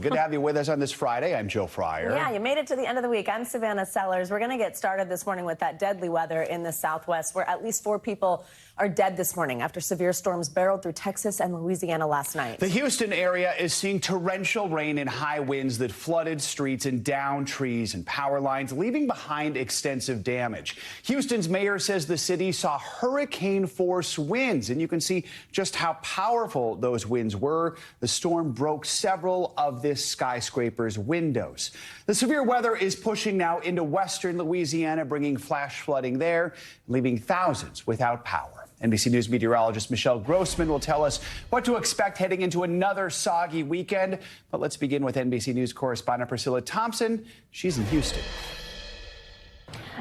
Good to have you with us on this Friday. I'm Joe Fryer. Yeah, you made it to the end of the week. I'm Savannah Sellers. We're going to get started this morning with that deadly weather in the Southwest, where at least 4 people are dead this morning after severe storms barreled through Texas and Louisiana last night. The Houston area is seeing torrential rain and high winds that flooded streets and downed trees and power lines, leaving behind extensive damage. Houston's mayor says the city saw hurricane-force winds, and you can see just how powerful those winds were. The storm broke several of this skyscraper's windows. The severe weather is pushing now into western Louisiana, bringing flash flooding there, leaving thousands without power. NBC News meteorologist Michelle Grossman will tell us what to expect heading into another soggy weekend. But let's begin with NBC News correspondent Priscilla Thompson. She's in Houston.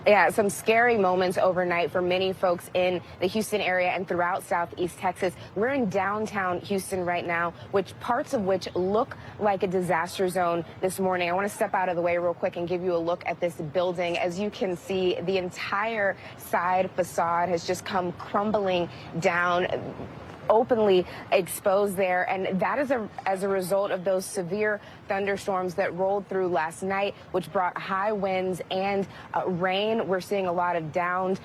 Yeah, some scary moments overnight for many folks in the Houston area and throughout Southeast Texas. We're in downtown Houston right now, parts of which look like a disaster zone this morning. I want to step out of the way real quick and give you a look at this building. As you can see, the entire side facade has just come crumbling down, openly exposed there, and that is as a result of those severe thunderstorms that rolled through last night, which brought high winds and rain. We're seeing a lot of downed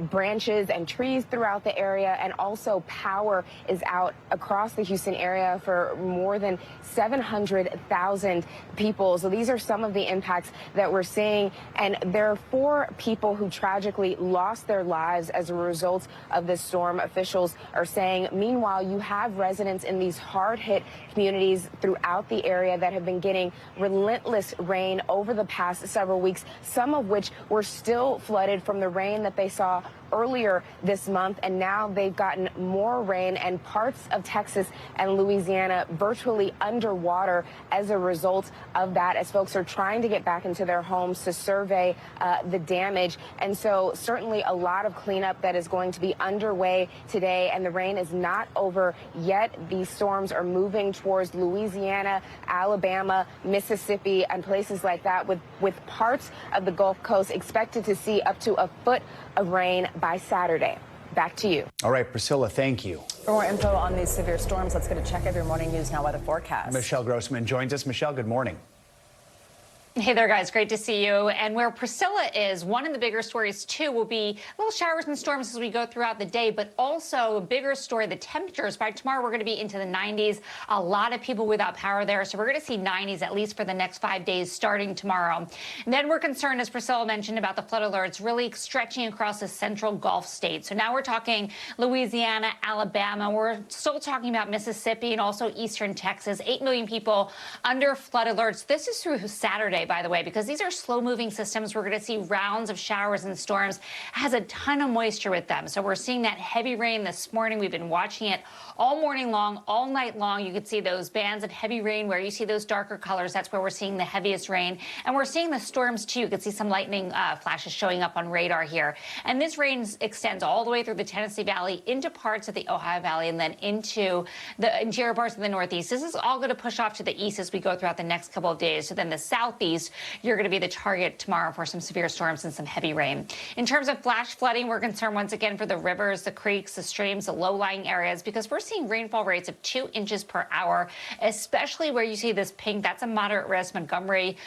branches and trees throughout the area, and also power is out across the Houston area for more than 700,000 people. So these are some of the impacts that we're seeing, and there are 4 people who tragically lost their lives as a result of this storm, officials are saying. Meanwhile, you have residents in these hard-hit communities throughout the area that have been getting relentless rain over the past several weeks, some of which were still flooded from the rain that they saw earlier this month, and now they've gotten more rain, and parts of Texas and Louisiana virtually underwater as a result of that, as folks are trying to get back into their homes to survey the damage. And so certainly a lot of cleanup that is going to be underway today, and the rain is not over yet. These storms are moving towards Louisiana, Alabama, Mississippi, and places like that, with parts of the Gulf Coast expected to see up to a foot of rain by Saturday. Back to you. All right, Priscilla, thank you. For more info on these severe storms, let's get a check of your morning news now weather forecast. Michelle Grossman joins us. Michelle, good morning. Hey there, guys. Great to see you. And where Priscilla is, one of the bigger stories, too, will be little showers and storms as we go throughout the day, but also a bigger story, the temperatures. By tomorrow, we're going to be into the 90s. A lot of people without power there, so we're going to see 90s at least for the next 5 days starting tomorrow. And then we're concerned, as Priscilla mentioned, about the flood alerts really stretching across the central Gulf states. So now we're talking Louisiana, Alabama. We're still talking about Mississippi and also eastern Texas. 8 million people under flood alerts. This is through Saturday, by the way, because these are slow-moving systems. We're going to see rounds of showers and storms. It has a ton of moisture with them. So we're seeing that heavy rain this morning. We've been watching it all morning long, all night long. You can see those bands of heavy rain where you see those darker colors. That's where we're seeing the heaviest rain. And we're seeing the storms, too. You can see some lightning flashes showing up on radar here. And this rain extends all the way through the Tennessee Valley into parts of the Ohio Valley and then into the interior parts of the Northeast. This is all going to push off to the east as we go throughout the next couple of days. So then the Southeast, you're going to be the target tomorrow for some severe storms and some heavy rain. In terms of flash flooding, we're concerned once again for the rivers, the creeks, the streams, the low-lying areas, because we're seeing rainfall rates of 2 inches per hour, especially where you see this pink. That's a moderate risk. Montgomery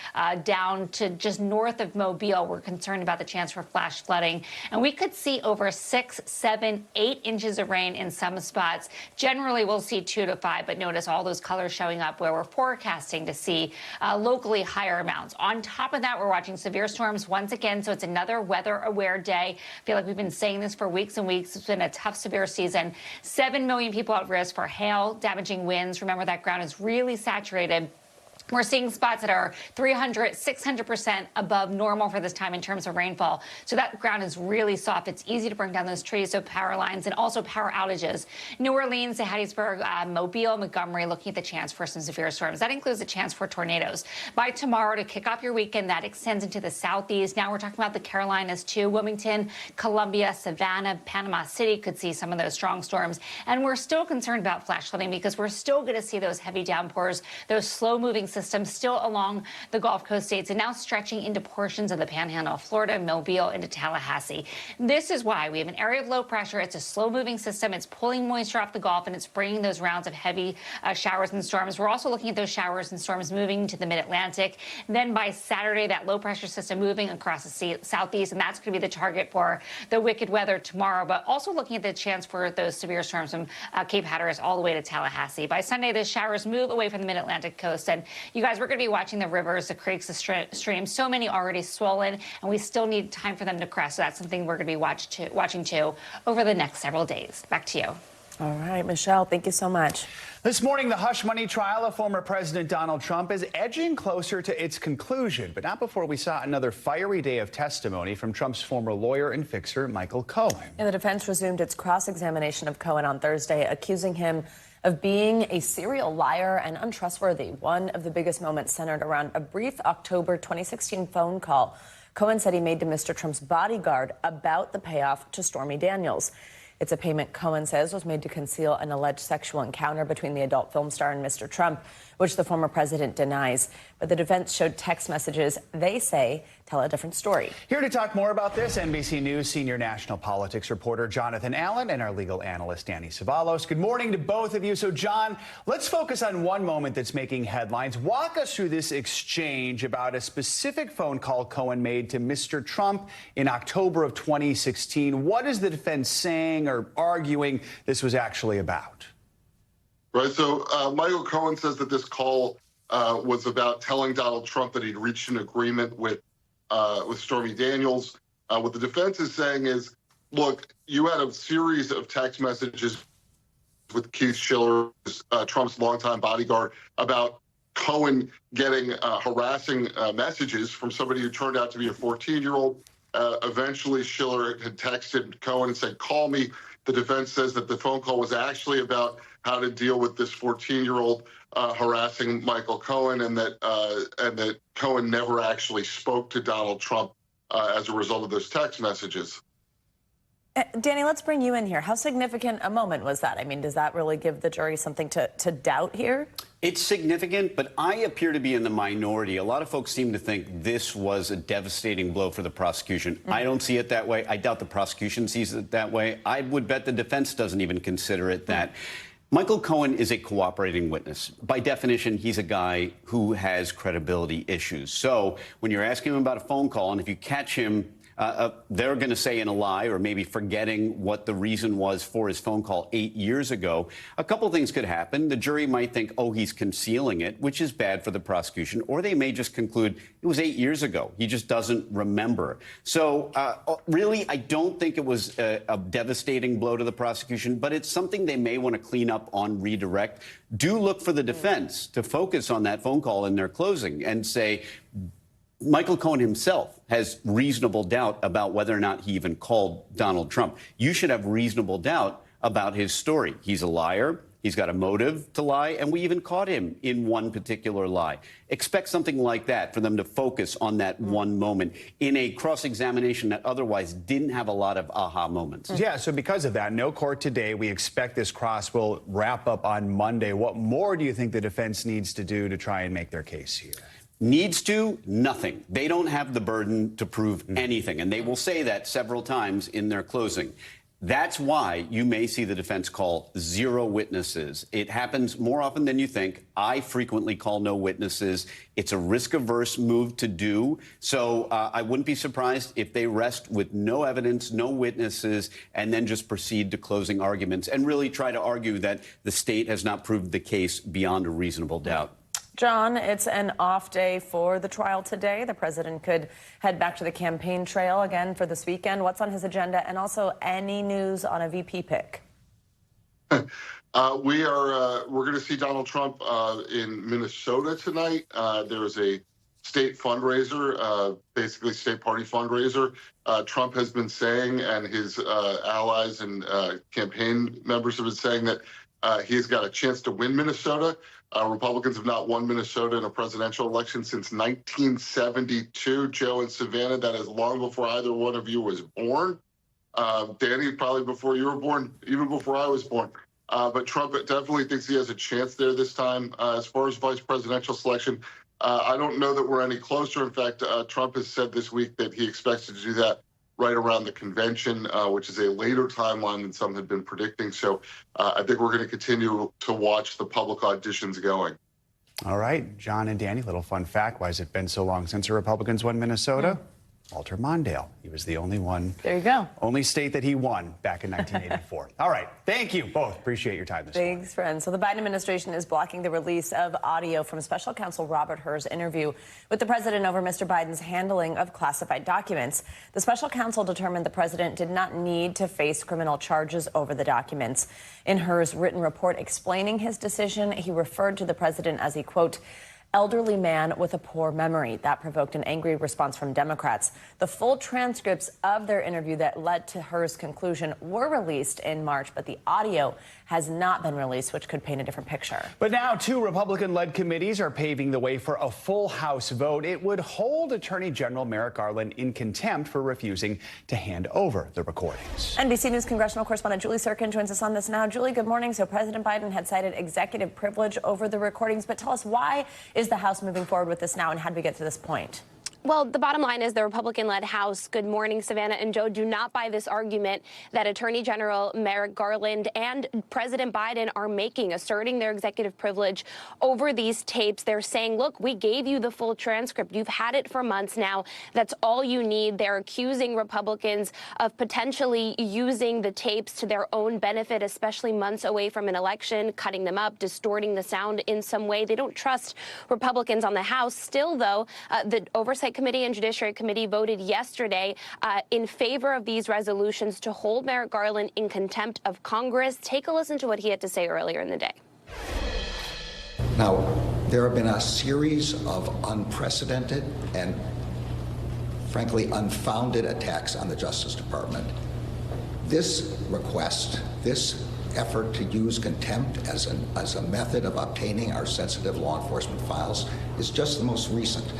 down to just north of Mobile. We're concerned about the chance for flash flooding. And we could see over 6, 7, 8 inches of rain in some spots. Generally, we'll see 2 to 5, but notice all those colors showing up where we're forecasting to see locally higher amounts. On top of that, we're watching severe storms once again, so it's another weather-aware day. I feel like we've been saying this for weeks and weeks. It's been a tough, severe season. 7 million people at risk for hail, damaging winds. Remember, that ground is really saturated. We're seeing spots that are 300, 600% above normal for this time in terms of rainfall. So that ground is really soft. It's easy to bring down those trees, so power lines and also power outages. New Orleans to Hattiesburg, Mobile, Montgomery, looking at the chance for some severe storms. That includes the chance for tornadoes. By tomorrow, to kick off your weekend, that extends into the southeast. Now we're talking about the Carolinas too. Wilmington, Columbia, Savannah, Panama City could see some of those strong storms. And we're still concerned about flash flooding because we're still going to see those heavy downpours, those slow-moving systems system still along the Gulf Coast states and now stretching into portions of the Panhandle, Florida, Mobile, into Tallahassee. This is why we have an area of low pressure. It's a slow-moving system. It's pulling moisture off the Gulf, and it's bringing those rounds of heavy showers and storms. We're also looking at those showers and storms moving to the mid-Atlantic. Then by Saturday, that low-pressure system moving across the southeast, and that's going to be the target for the wicked weather tomorrow, but also looking at the chance for those severe storms from Cape Hatteras all the way to Tallahassee. By Sunday, the showers move away from the mid-Atlantic coast, and you guys, we're going to be watching the rivers, the creeks, the streams, so many already swollen, and we still need time for them to crest. So that's something we're going to be watching too over the next several days. Back to you. All right, Michelle, thank you so much. This morning, the hush money trial of former President Donald Trump is edging closer to its conclusion, but not before we saw another fiery day of testimony from Trump's former lawyer and fixer, Michael Cohen. And the defense resumed its cross-examination of Cohen on Thursday, accusing him of being a serial liar and untrustworthy. One of the biggest moments centered around a brief October 2016 phone call Cohen said he made to Mr. Trump's bodyguard about the payoff to Stormy Daniels. It's a payment Cohen says was made to conceal an alleged sexual encounter between the adult film star and Mr. Trump, which the former president denies. But the defense showed text messages they say tell a different story. Here to talk more about this, NBC News senior national politics reporter Jonathan Allen and our legal analyst Danny Savalos. Good morning to both of you. So, John, let's focus on one moment that's making headlines. Walk us through this exchange about a specific phone call Cohen made to Mr. Trump in October of 2016. What is the defense saying or arguing this was actually about? Right. So Michael Cohen says that this call was about telling Donald Trump that he'd reached an agreement with Stormy Daniels. What the defense is saying is, look, you had a series of text messages with Keith Schiller, Trump's longtime bodyguard, about Cohen getting harassing messages from somebody who turned out to be a 14-year-old. Eventually, Schiller had texted Cohen and said, call me. The defense says that the phone call was actually about how to deal with this 14-year-old harassing Michael Cohen, and that Cohen never actually spoke to Donald Trump as a result of those text messages. Danny, let's bring you in here. How significant a moment was that? I mean, does that really give the jury something to doubt here? It's significant, but I appear to be in the minority. A lot of folks seem to think this was a devastating blow for the prosecution. I don't see it that way. I doubt the prosecution sees it that way. I would bet the defense doesn't even consider it that. Michael Cohen is a cooperating witness. By definition, he's a guy who has credibility issues. So when you're asking him about a phone call, and if you catch him, they're going to say in a lie or maybe forgetting what the reason was for his phone call 8 years ago. A couple things could happen. The jury might think, oh, he's concealing it, which is bad for the prosecution. Or they may just conclude it was 8 years ago. He just doesn't remember. So really, I don't think it was a devastating blow to the prosecution, but it's something they may want to clean up on redirect. Do look for the defense to focus on that phone call in their closing and say, Michael Cohen himself has reasonable doubt about whether or not he even called Donald Trump. You should have reasonable doubt about his story. He's a liar. He's got a motive to lie, and we even caught him in one particular lie. Expect something like that for them to focus on that one moment in a cross-examination that otherwise didn't have a lot of aha moments. Yeah, so because of that, no court today. We expect this cross will wrap up on Monday. What more do you think the defense needs to do to try and make their case here? Needs to? Nothing. They don't have the burden to prove anything, and they will say that several times in their closing. That's why you may see the defense call 0 witnesses. It happens more often than you think. I frequently call no witnesses. It's a risk-averse move to do. So I wouldn't be surprised if they rest with no evidence, no witnesses, and then just proceed to closing arguments and really try to argue that the state has not proved the case beyond a reasonable doubt. John, it's an off day for the trial today. The president could head back to the campaign trail again for this weekend. What's on his agenda? And also any news on a VP pick? We're going to see Donald Trump in Minnesota tonight. There is a state fundraiser, basically state party fundraiser. Trump has been saying, and his allies and campaign members have been saying that he's got a chance to win Minnesota. Republicans have not won Minnesota in a presidential election since 1972. Joe and Savannah, that is long before either one of you was born. Danny, probably before you were born, even before I was born. But Trump definitely thinks he has a chance there this time. As far as vice presidential selection, I don't know that we're any closer. In fact, Trump has said this week that he expects to do that right around the convention, which is a later timeline than some had been predicting. So I think we're going to continue to watch the public auditions going. All right, John and Danny, little fun fact. Why has it been so long since the Republicans won Minnesota? Walter Mondale. He was the only one. There you go. Only state that he won back in 1984. All right. Thank you both. Appreciate your time this morning. Thanks, friends. So the Biden administration is blocking the release of audio from special counsel Robert Hur's interview with the president over Mr. Biden's handling of classified documents. The special counsel determined the president did not need to face criminal charges over the documents. In Hur's written report explaining his decision, he referred to the president as a, quote, elderly man with a poor memory. That provoked an angry response from Democrats. The full transcripts of their interview that led to Hur's conclusion were released in March, but the audio has not been released, which could paint a different picture. But now 2 Republican-led committees are paving the way for a full House vote. It would hold Attorney General Merrick Garland in contempt for refusing to hand over the recordings. NBC News congressional correspondent Julie Sirkin joins us on this now. Julie, good morning. So President Biden had cited executive privilege over the recordings, but tell us, why is the House moving forward with this now, and how did we get to this point? Well, the bottom line is the Republican-led House, good morning, Savannah and Joe, do not buy this argument that Attorney General Merrick Garland and President Biden are making, asserting their executive privilege over these tapes. They're saying, look, we gave you the full transcript. You've had it for months now. That's all you need. They're accusing Republicans of potentially using the tapes to their own benefit, especially months away from an election, cutting them up, distorting the sound in some way. They don't trust Republicans on the House. Still, though, the Oversight Committee and Judiciary Committee voted yesterday in favor of these resolutions to hold Merrick Garland in contempt of Congress. Take a listen to what he had to say earlier in the day. Now, there have been a series of unprecedented and, frankly, unfounded attacks on the Justice Department. This request, this effort to use contempt as a method of obtaining our sensitive law enforcement files is just the most recent.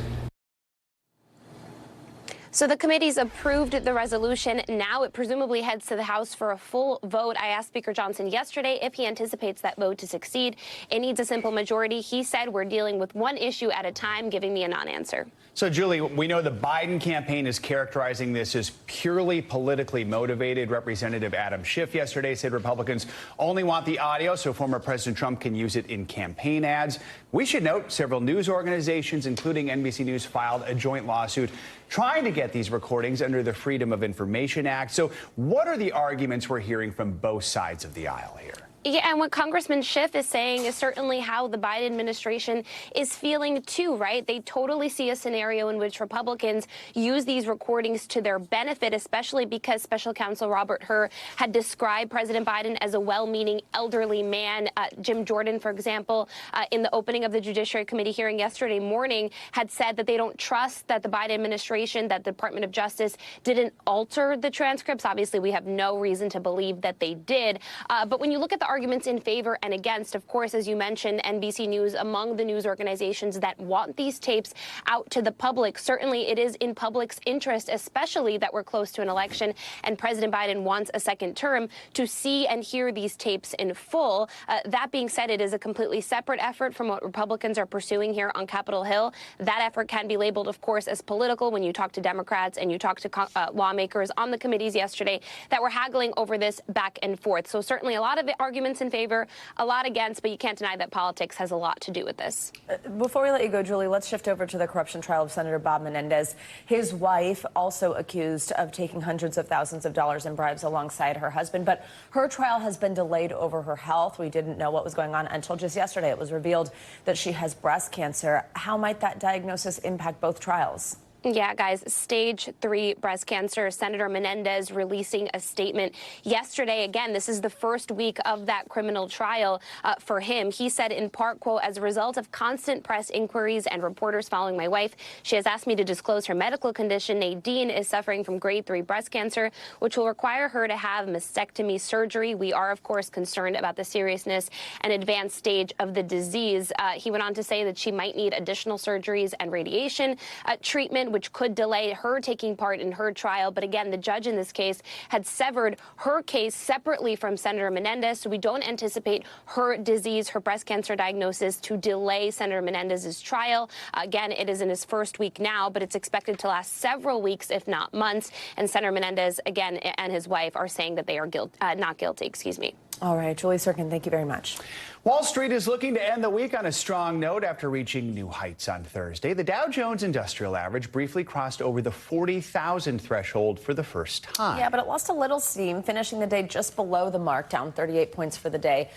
So the committees approved the resolution. Now it presumably heads to the House for a full vote. I asked Speaker Johnson yesterday if he anticipates that vote to succeed. It needs a simple majority. He said, we're dealing with one issue at a time, giving me a non-answer. So, Julie, we know the Biden campaign is characterizing this as purely politically motivated. Representative Adam Schiff yesterday said Republicans only want the audio so former President Trump can use it in campaign ads. We should note several news organizations, including NBC News, filed a joint lawsuit trying to get these recordings under the Freedom of Information Act. So what are the arguments we're hearing from both sides of the aisle here? Yeah, and what Congressman Schiff is saying is certainly how the Biden administration is feeling too, right? They totally see a scenario in which Republicans use these recordings to their benefit, especially because Special Counsel Robert Hur had described President Biden as a well-meaning elderly man. Jim Jordan, for example, in the opening of the Judiciary Committee hearing yesterday morning, had said that they don't trust that the Biden administration, that the Department of Justice didn't alter the transcripts. Obviously, we have no reason to believe that they did. But when you look at the arguments in favor and against, of course, as you mentioned, NBC News among the news organizations that want these tapes out to the public. Certainly it is in public's interest, especially that we're close to an election and President Biden wants a second term, to see and hear these tapes in full. That being said, it is a completely separate effort from what Republicans are pursuing here on Capitol Hill. That effort can be labeled, of course, as political when you talk to Democrats and you talk to lawmakers on the committees yesterday that were haggling over this back and forth. So certainly a lot of arguments in favor, a lot against, but you can't deny that politics has a lot to do with this. Before we let you go, Julie, let's shift over to the corruption trial of Senator Bob Menendez. His wife also accused of taking hundreds of thousands of dollars in bribes alongside her husband, but her trial has been delayed over her health. We didn't know what was going on until just yesterday. It was revealed that she has breast cancer. How might that diagnosis impact both trials? Yeah, guys, stage 3 breast cancer. Senator Menendez releasing a statement yesterday. Again, this is the first week of that criminal trial for him. He said in part, quote, as a result of constant press inquiries and reporters following my wife, she has asked me to disclose her medical condition. Nadine is suffering from grade 3 breast cancer, which will require her to have mastectomy surgery. We are, of course, concerned about the seriousness and advanced stage of the disease. He went on to say that she might need additional surgeries and radiation treatment. which could delay her taking part in her trial. But again, the judge in this case had severed her case separately from Senator Menendez, so we don't anticipate her disease, her breast cancer diagnosis, to delay Senator Menendez's trial. Again, it is in his first week now, but it's expected to last several weeks, if not months. And Senator Menendez, again, and his wife are saying that they are not guilty. Excuse me. All right, Julie Sirkin, thank you very much. Wall Street is looking to end the week on a strong note after reaching new heights on Thursday. The Dow Jones Industrial Average briefly crossed over the 40,000 threshold for the first time. Yeah, but it lost a little steam, finishing the day just below the mark, down 38 points for the day.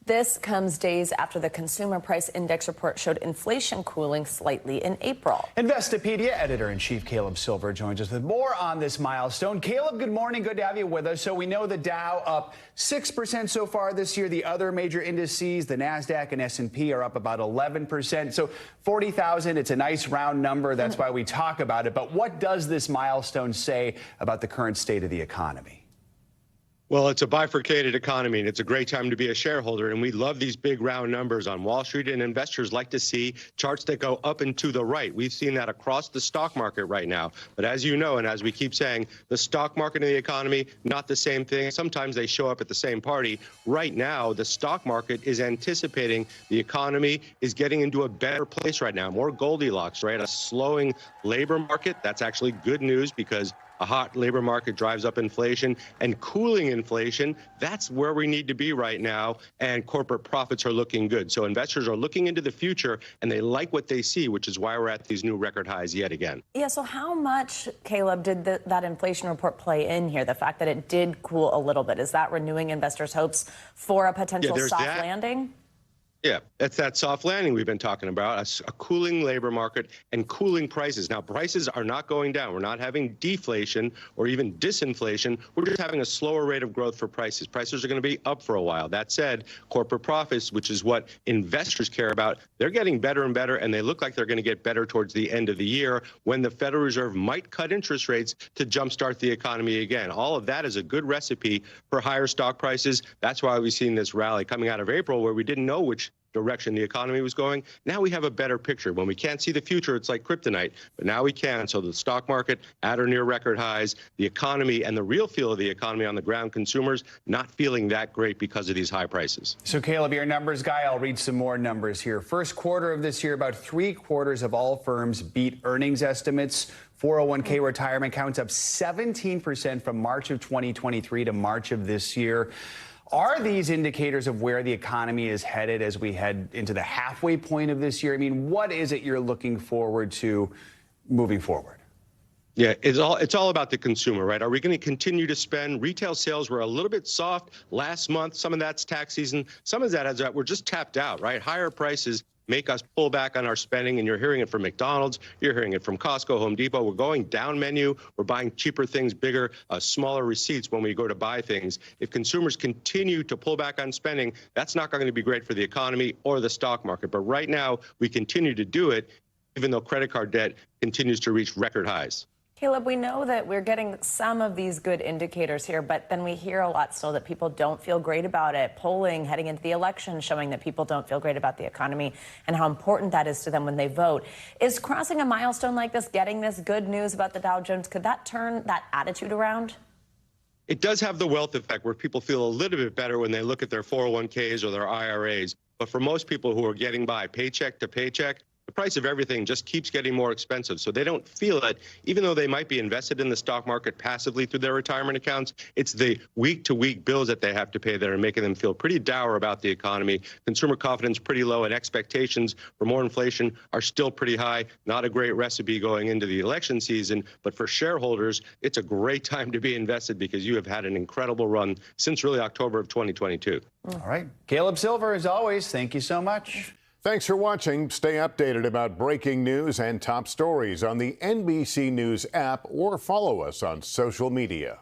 This comes days after the Consumer Price Index report showed inflation cooling slightly in April. Investopedia editor-in-chief Caleb Silver joins us with more on this milestone. Caleb, good morning. Good to have you with us. So we know the Dow up 6% so far this year. The other major indices, the NASDAQ and S&P, are up about 11%. So 40,000, it's a nice round number. That's why we talk about it. But what does this milestone say about the current state of the economy? Well, it's a bifurcated economy, and it's a great time to be a shareholder. And we love these big round numbers on Wall Street, and investors like to see charts that go up and to the right. We've seen that across the stock market right now. But as you know, and as we keep saying, the stock market and the economy, not the same thing. Sometimes they show up at the same party. Right now, the stock market is anticipating the economy is getting into a better place right now, more Goldilocks, right? A slowing labor market. That's actually good news because a hot labor market drives up inflation, and cooling inflation, that's where we need to be right now, and corporate profits are looking good. So investors are looking into the future, and they like what they see, which is why we're at these new record highs yet again. Yeah, so how much, Caleb, did that inflation report play in here, the fact that it did cool a little bit? Is that renewing investors' hopes for a potential soft landing? Yeah, that's that soft landing we've been talking about, a cooling labor market and cooling prices. Now, prices are not going down. We're not having deflation or even disinflation. We're just having a slower rate of growth for prices. Prices are going to be up for a while. That said, corporate profits, which is what investors care about, they're getting better and better, and they look like they're going to get better towards the end of the year when the Federal Reserve might cut interest rates to jumpstart the economy again. All of that is a good recipe for higher stock prices. That's why we've seen this rally coming out of April where we didn't know which direction the economy was going. Now we have a better picture. When we can't see the future, it's like kryptonite, but now we can. So the stock market at or near record highs, the economy and the real feel of the economy on the ground, consumers not feeling that great because of these high prices. So Caleb, you're a numbers guy. I'll read some more numbers here. First quarter of this year, about 3/4 of all firms beat earnings estimates. 401k retirement accounts up 17% from March of 2023 to March of this year. Are these indicators of where the economy is headed as we head into the halfway point of this year? I mean, what is it you're looking forward to moving forward? Yeah, it's all about the consumer, right? Are we going to continue to spend? Retail sales were a little bit soft last month. Some of that's tax season. Some of that is that we're just tapped out, right? Higher prices make us pull back on our spending, and you're hearing it from McDonald's, you're hearing it from Costco, Home Depot. We're going down menu, we're buying cheaper things, bigger, smaller receipts when we go to buy things. If consumers continue to pull back on spending, that's not going to be great for the economy or the stock market. But right now, we continue to do it, even though credit card debt continues to reach record highs. Caleb, we know that we're getting some of these good indicators here, but then we hear a lot still that people don't feel great about it. Polling heading into the election showing that people don't feel great about the economy and how important that is to them when they vote. Is crossing a milestone like this, getting this good news about the Dow Jones, could that turn that attitude around? It does have the wealth effect where people feel a little bit better when they look at their 401ks or their IRAs. But for most people who are getting by paycheck to paycheck, the price of everything just keeps getting more expensive. So they don't feel it, even though they might be invested in the stock market passively through their retirement accounts. It's the week-to-week bills that they have to pay that are making them feel pretty dour about the economy. Consumer confidence pretty low, and expectations for more inflation are still pretty high. Not a great recipe going into the election season, but for shareholders, it's a great time to be invested because you have had an incredible run since really October of 2022. All right. Caleb Silver, as always, thank you so much. Thanks for watching. Stay updated about breaking news and top stories on the NBC News app or follow us on social media.